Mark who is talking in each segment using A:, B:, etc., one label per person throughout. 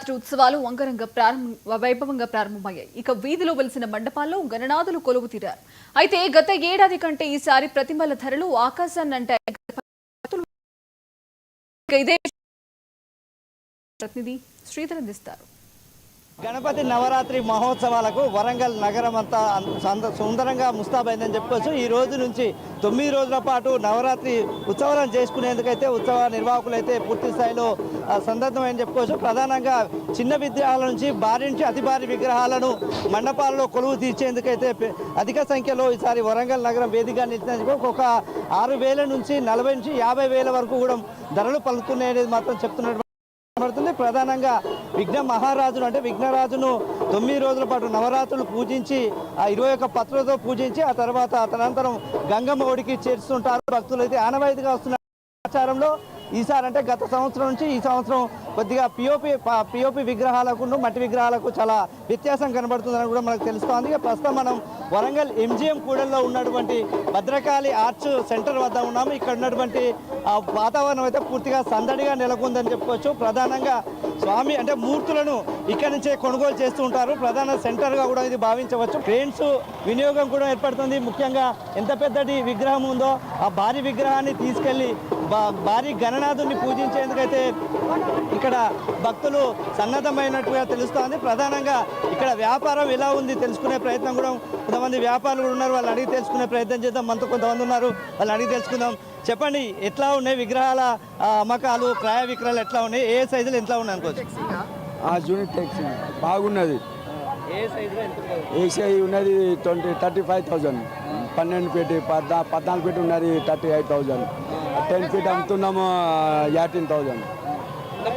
A: నవరాత్రి ఉత్సవాలు వైభవంగా ప్రారంభమయ్యాయి. ఇక వీధిలో వెలిసిన మండపాల్లో గణనాథులు కొలువు తీరారు. అయితే గత ఏడాది కంటే ఈసారి ప్రతిమల ధరలు ఆకాశాన్నంటాయి. ఇదే ప్రతినిధి శ్రీధర్ అందిస్తారు.
B: గణపతి నవరాత్రి మహోత్సవాలకు వరంగల్ నగరం అంతా సుందరంగా ముస్తాబైందని చెప్పుకోవచ్చు. ఈ రోజు నుంచి 9 రోజుల పాటు నవరాత్రి ఉత్సవాలను చేసుకునేందుకైతే ఉత్సవ నిర్వాహకులు అయితే పూర్తి స్థాయిలో సందర్భమని చెప్పుకోవచ్చు. ప్రధానంగా చిన్న విగ్రహాల నుంచి భారీ నుంచి అతి భారీ విగ్రహాలను మండపాలలో కొలువు తీర్చేందుకైతే అధిక సంఖ్యలో ఈసారి వరంగల్ నగరం వేదికగా నిలిచినందుకు ఒక 6,000 నుంచి 40 నుంచి 50,000 వరకు కూడా ధరలు పలుకుతున్నాయనేది మాత్రం చెప్తున్నట్టు పడుతుంది. ప్రధానంగా విఘ్న మహారాజును అంటే విఘ్నరాజును 9 రోజుల పాటు నవరాత్రులు పూజించి ఆ 21 పత్రులతో పూజించి ఆ తర్వాత తదనంతరం గంగమ్మ ఒడికి చేర్చుతుంటారు భక్తులు. అయితే ఆనవాయితీగా వస్తున్న ఆచారంలో ఈసారి అంటే గత సంవత్సరం నుంచి ఈ సంవత్సరం కొద్దిగా పిఓపి విగ్రహాలకు మట్టి విగ్రహాలకు చాలా వ్యత్యాసం కనబడుతుందని కూడా మనకు తెలుస్తోంది. ప్రస్తుతం మనం వరంగల్ MGM కూడల్లో ఉన్నటువంటి భద్రకాళి ఆర్ట్స్ సెంటర్ వద్ద ఉన్నాము. ఇక్కడ ఉన్నటువంటి వాతావరణం అయితే పూర్తిగా సందడిగా నెలకొందని చెప్పుకోవచ్చు. ప్రధానంగా స్వామి అంటే మూర్తులను ఇక్కడి నుంచే కొనుగోలు చేస్తూ ఉంటారు. ప్రధాన సెంటర్గా కూడా ఇది భావించవచ్చు. ట్రైన్స్ వినియోగం కూడా ఏర్పడుతుంది. ముఖ్యంగా ఎంత పెద్దటి విగ్రహం ఉందో ఆ భారీ విగ్రహాన్ని తీసుకెళ్లి భారీ గణనాథుని పూజించేందుకైతే ఇక్కడ భక్తులు సన్నద్ధమైనట్టుగా తెలుస్తోంది. ప్రధానంగా ఇక్కడ వ్యాపారం ఎలా ఉంది తెలుసుకునే ప్రయత్నం కూడా కొంతమంది వ్యాపారులు కూడా ఉన్నారు. వాళ్ళని అడిగి తెలుసుకునే ప్రయత్నం చేద్దాం. మనతో కొంతమంది ఉన్నారు, వాళ్ళని అడిగి తెలుసుకుందాం. చెప్పండి, ఎట్లా ఉన్నాయి విగ్రహాల అమ్మకాలు, క్రయ విక్రయాలు ఎట్లా ఉన్నాయి, ఏ సైజులు ఎట్లా ఉన్నాయి అనుకోవచ్చు?
C: యూనిట్ ట్యాక్సీ బాగున్నది.
B: ఏ సైజులో
C: ఏ సైజ్ ఉన్నది 35,000, 12 ఫీట్ 14 ఫీట్ ఉన్నది 38,000, 10 ఫీట్ అమ్ముతున్నాము 18,000.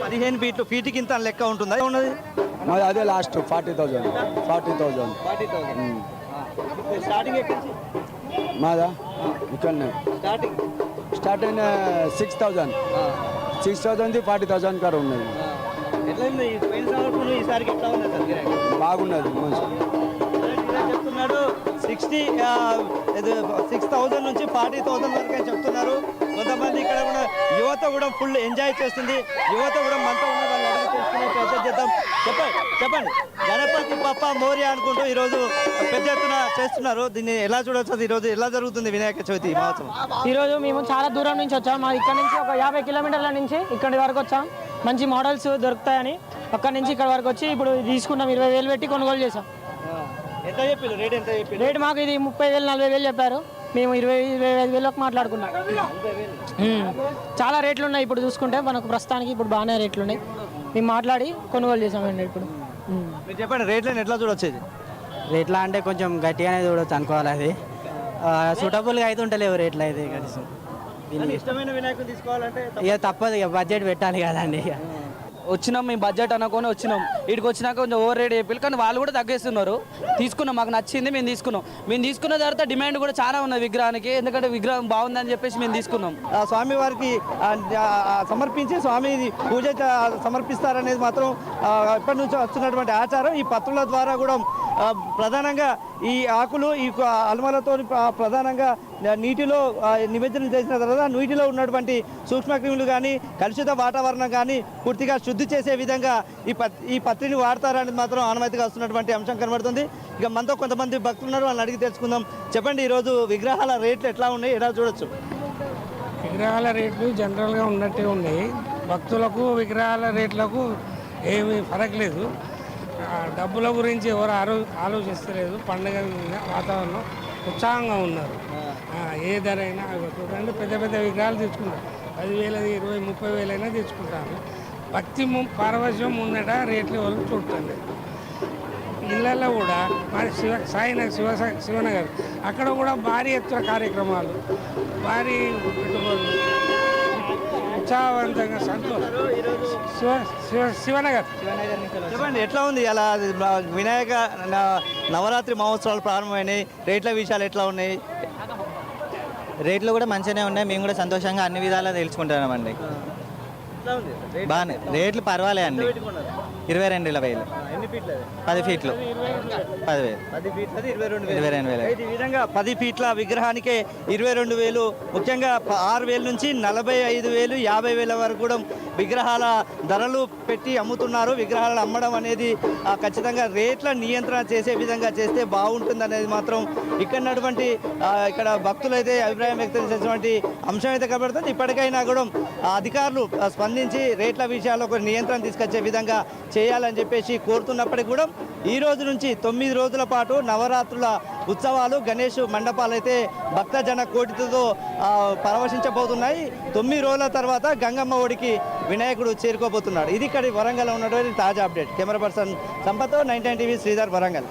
B: 15 ఫీట్కి ఇంత లెక్క ఉంటుందా ఉన్నది?
C: మాది అదే లాస్ట్ 40,000.
B: స్టార్టింగ్ ఎక్కడి
C: మాదా ఇక్కడనే స్టార్ట్ అయిన 6,000 నుంచి 40,000 కాడ ఉన్నది.
B: ఈసారికి ఎట్లా ఉంది సార్?
C: బాగున్నది మంచి
B: చెప్తున్నాడు. 6,000 నుంచి 40,000 వరకు అని చెప్తున్నారు. కొంతమంది ఇక్కడ కూడా యువత కూడా ఫుల్ ఎంజాయ్ చేస్తుంది. యువత కూడా మనతో ఉన్న వాళ్ళు అడిగి చేసుకునే ప్రయత్నం చేద్దాం. చెప్పండి గణపతి బప్ప మోరియా అనుకుంటూ ఈరోజు పెద్ద ఎత్తున చేస్తున్నారు. దీన్ని ఎలా చూడవచ్చు? ఈరోజు ఎలా జరుగుతుంది వినాయక చవితి మహోత్సవం?
D: ఈరోజు మేము చాలా దూరం నుంచి వచ్చాం. మా ఇక్కడ నుంచి ఒక 50 కిలోమీటర్ల నుంచి ఇక్కడి వరకు వచ్చాం. మంచి మోడల్స్ దొరుకుతాయని అక్కడి నుంచి ఇక్కడ వరకు వచ్చి ఇప్పుడు తీసుకున్నాం. 20,000 పెట్టి కొనుగోలు చేసాం.
B: ఎంత చెప్పారు రేట్? ఎంత చెప్పారు
D: రేట్? మాకు ఇది 30,000 40,000 చెప్పారు. మేము 25,000 మాట్లాడుకున్నాం. చాలా రేట్లు ఉన్నాయి ఇప్పుడు చూసుకుంటే. మనకు ప్రస్తుతానికి ఇప్పుడు బాగానే రేట్లు ఉన్నాయి. మేము మాట్లాడి కొనుగోలు చేసామండి. ఇప్పుడు
B: మీరు చెప్పండి, రేట్లను ఎట్లా చూడొచ్చు?
D: రేట్లా అంటే కొంచెం గట్టిగానే చూడవచ్చు అనుకోవాలి. అది సూటబుల్గా అయితే ఉంటలేవు రేట్లు అయితే. కలిసి
B: ఇష్టమైన వినాయకుడు తీసుకోవాలంటే
D: ఇక తప్పదు, ఇక బడ్జెట్ పెట్టాలి కదండి. ఇక
E: వచ్చినాం, మేము బడ్జెట్ అనుకొని వచ్చినాం. వీడికి వచ్చినాక కొంచెం ఓవర్ రేట్ చెప్పారు, కానీ వాళ్ళు కూడా తగ్గేస్తున్నారు. తీసుకున్నాం, మాకు నచ్చింది, మేము తీసుకున్నాం. మేము తీసుకున్న తర్వాత డిమాండ్ కూడా చాలా ఉన్నది విగ్రహానికి. ఎందుకంటే విగ్రహం బాగుందని చెప్పేసి మేము తీసుకున్నాం.
B: స్వామి వారికి సమర్పించి స్వామి పూజ సమర్పిస్తారనేది మాత్రం ఎప్పటి నుంచో వస్తున్నటువంటి ఆచారం. ఈ పత్రుల ద్వారా కూడా ప్రధానంగా ఈ ఆకులు ఈ అల్మలతో ప్రధానంగా నీటిలో నిమజ్జనం చేసిన తర్వాత నీటిలో ఉన్నటువంటి సూక్ష్మక్రిములు కానీ కలుషిత వాతావరణం కానీ పూర్తిగా శుద్ధి చేసే విధంగా ఈ పత్రిని వాడతారనేది మాత్రం ఆనవాయితీగా వస్తున్నటువంటి అంశం కనబడుతుంది. ఇక మనతో కొంతమంది భక్తులు ఉన్నారు, వాళ్ళని అడిగి తెలుసుకుందాం. చెప్పండి, ఈరోజు విగ్రహాల రేట్లు ఎట్లా ఉన్నాయి, ఎలా చూడొచ్చు?
F: విగ్రహాల రేట్లు జనరల్గా ఉన్నట్టే ఉన్నాయి. భక్తులకు విగ్రహాల రేట్లకు ఏమీ ఫరక్ లేదు. డబ్బుల గురించి ఎవరు ఆలోచిస్తలేదు. పండుగ వాతావరణం ఉత్సాహంగా ఉన్నారు. ఏ ధర అయినా చూడండి, పెద్ద పెద్ద విగ్రహాలు తెచ్చుకుంటారు. 10,000, 20,000, 30,000 అయినా తెచ్చుకుంటారు. భక్తి పారవశ్యం ఉన్నట రేట్లు ఎవరు చూడటండి. ఇళ్ళల్లో కూడా మరి శివనగర్ అక్కడ కూడా భారీ ఎత్తున కార్యక్రమాలు, భారీ పెట్టుబడులు, ఉత్సాహవంతంగా సంతోషం. శివనగర్
B: చెప్పండి, ఎట్లా ఉంది అలా వినాయక నవరాత్రి మహోత్సవాలు ప్రారంభమైనాయి? రేట్ల విషయాలు ఎట్లా ఉన్నాయి?
G: రేట్లు కూడా మంచిగానే ఉన్నాయి. మేము కూడా సంతోషంగా అన్ని విధాలా తెలుసుకుంటున్నామండి. బాగానే రేట్లు పర్వాలే అండి. 22,000
B: ఎన్ని ఫీట్లు
G: 10 ఫీట్లు 10,000
B: 10 ఫీట్లది 22,000
G: 22,000
B: అయితే ఈ విధంగా 10 ఫీట్ల విగ్రహానికే 22,000, ముఖ్యంగా 6,000 నుంచి 45,000, 50,000 వరకు కూడా విగ్రహాల ధరలు పెట్టి అమ్ముతున్నారు. విగ్రహాలను అమ్మడం అనేది ఖచ్చితంగా రేట్ల నియంత్రణ చేసే విధంగా చేస్తే బాగుంటుంది అనేది మాత్రం ఇక్కడ భక్తులు అయితే అభిప్రాయం వ్యక్తం చేసినటువంటి అంశం అయితే కనబడుతుంది. ఇప్పటికైనా కూడా అధికారులు స్పందించి రేట్ల విషయాల్లో ఒక నియంత్రణ తీసుకొచ్చే విధంగా చేయాలని చెప్పేసి కోరుతున్నప్పటికీ కూడా ఈ రోజు నుంచి 9 రోజుల పాటు నవరాత్రుల ఉత్సవాలు గణేష్ మండపాలు అయితే భక్తజన కోటితో పరవశించబోతున్నాయి. 9 రోజుల తర్వాత గంగమ్మ ఒడికి వినాయకుడు చేరుకోబోతున్నాడు. ఇది ఇక్కడ వరంగల్ ఉన్నటువంటి తాజా update. Camera person Sampath, 99 TV, Sridhar, Warangal.